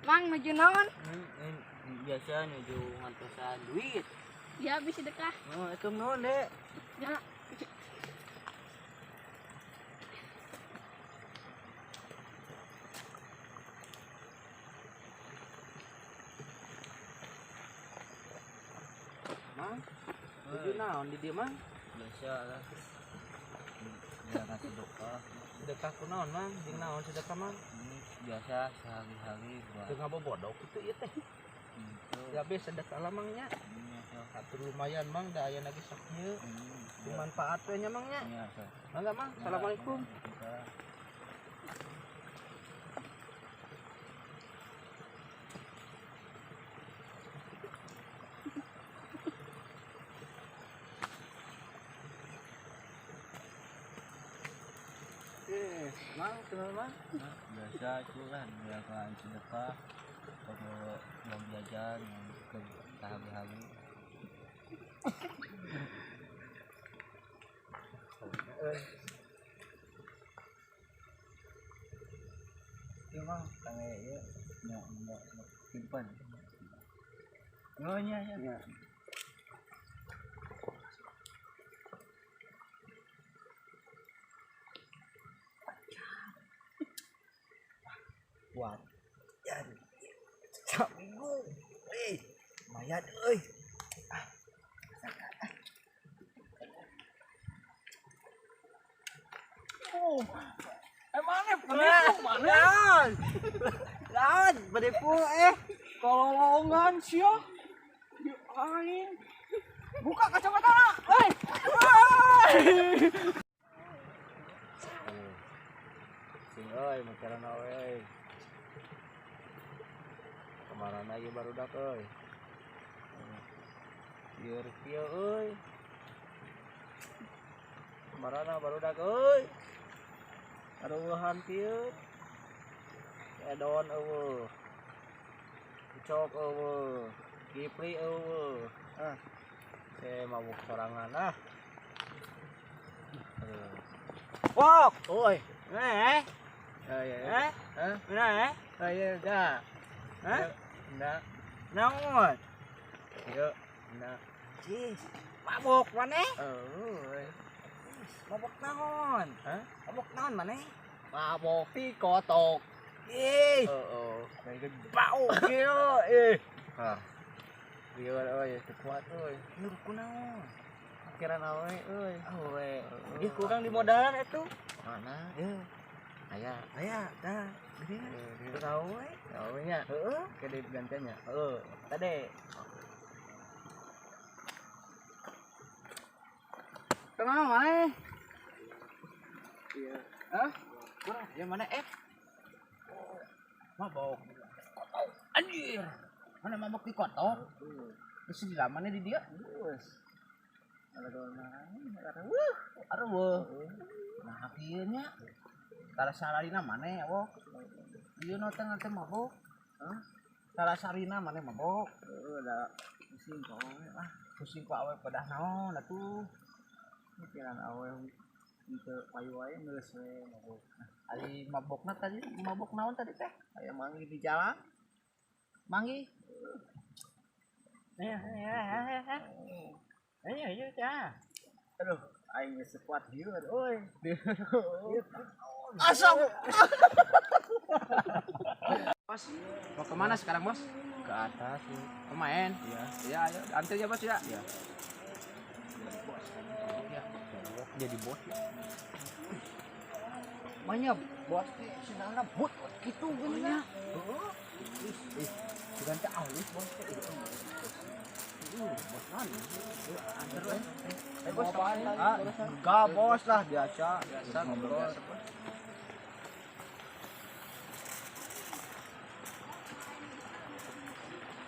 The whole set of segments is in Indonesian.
Mang nuju naon? Biasa nuju ngantosan duit. Ya habis sedekah. Oh, itu naon, Dek? Ya. Mang, nuju naon di dieu, Mang? Biasa lah. Dia ngasih sedekah. Sedekah kunaon, Mang? Jeung naon sedekah, Mang? Biasa sehari-hari buat teu ngabobodok kitu ieu teh. Ya be sedekah lah, Mangnya. Atur lumayan, Mang, da aya lagi sakieu. Bermanfaat we nya, Mangnya. Iya, Mangga, Mang. Assalamualaikum. Mang, kenal Mang? Biasa itu kan, biasa sedekah kalau mau jajan ke hari-hari. Iya Mang, tangan ya, nyak simpan. Oh iya. Buat yan setiap minggu lumayan euy. Oh mana penipu mana lan penipu kalau lowongan sia aing buka kacamata sing euy macarana euy kemarin aja baru dak euy. Biar kieu euy. Kemarin baru dak euy. Aruhan kieu. Edon eueuh. Cok eueuh. Kipri eueuh. Saya mabuk sorangan Wok, oi. Ya. Ayo dah. Enggak. Naon? Yuk, enggak. Cis, mabok maneh? Mabok naon? Mabok naon maneh? Mabok ti kotok. Kayak bau kieu Kieu euy, teu kuat euy. Nu kunaon? Pikiran awe euy. Ieu kurang di modalan atuh. Mana? Aya, dah. Gede. Tahu we? Tahu nya. Heeh. Gede gantenya. Heeh. Tade. Kenapa mana? Iya. Hah? Kurang. Yang mana mabok. Anjir. Mana mabok di kotor? Geus di lamane di dia? Geus. Ada mana? Nah, kieu nya. Tara sarina maneh wok. Ieu na teh mabok. Tara sarina maneh mabok. Da pusing ka we lah. Pusing ka we pedah naon atuh. Pikiran awe teu payu wae geus we mabok. Ari mabokna tadi mabok naon tadi teh? Aya manggi di jalan. Manggi. Ayo cah. Aduh, aing geus sekuat dieu euy. Asam. Bos, mau kemana sekarang bos? Ke atas. Pemain? Iya. Iya, ayo. Antri ya bos ya. Iya. Jadi bos ya. Banyak bos sih, senangnya bot gitu gini. Bukan ke alis bos itu. Bos kan. Antar bos. Enggak bos lah biasa ngobrol.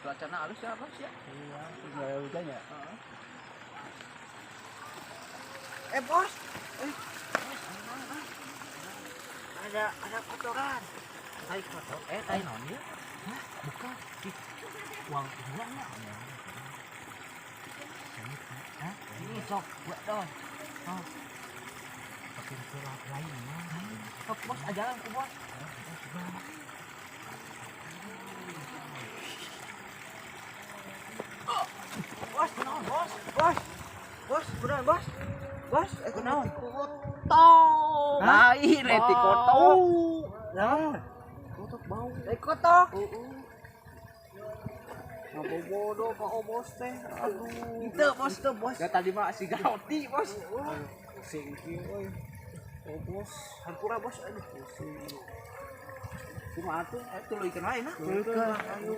Cuacanya halus ya bos ya. Iya, enggak hujan ya. Bos. Ada kotoran. Tai kotor. Tai non ya? Hah? Bukan. Uang uangnya. Hah? Ini sok buat dong. Pakai surat lain. Bos ajaran ke bos. bos, kunaon? Koto. Lain ti kotok. Nah. Kotok bau. Kotok. Bodoh Pak Bos teh. Aduh. Itu bos tuh bos. Ya tadi mah si Garoti bos. Singking euy. Bos. Hampura bos aduh pusing. Cuma atuh itu leuwih lain nah. Ayo.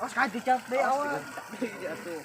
Oh, sekali dicap deh awal. Iya tuh.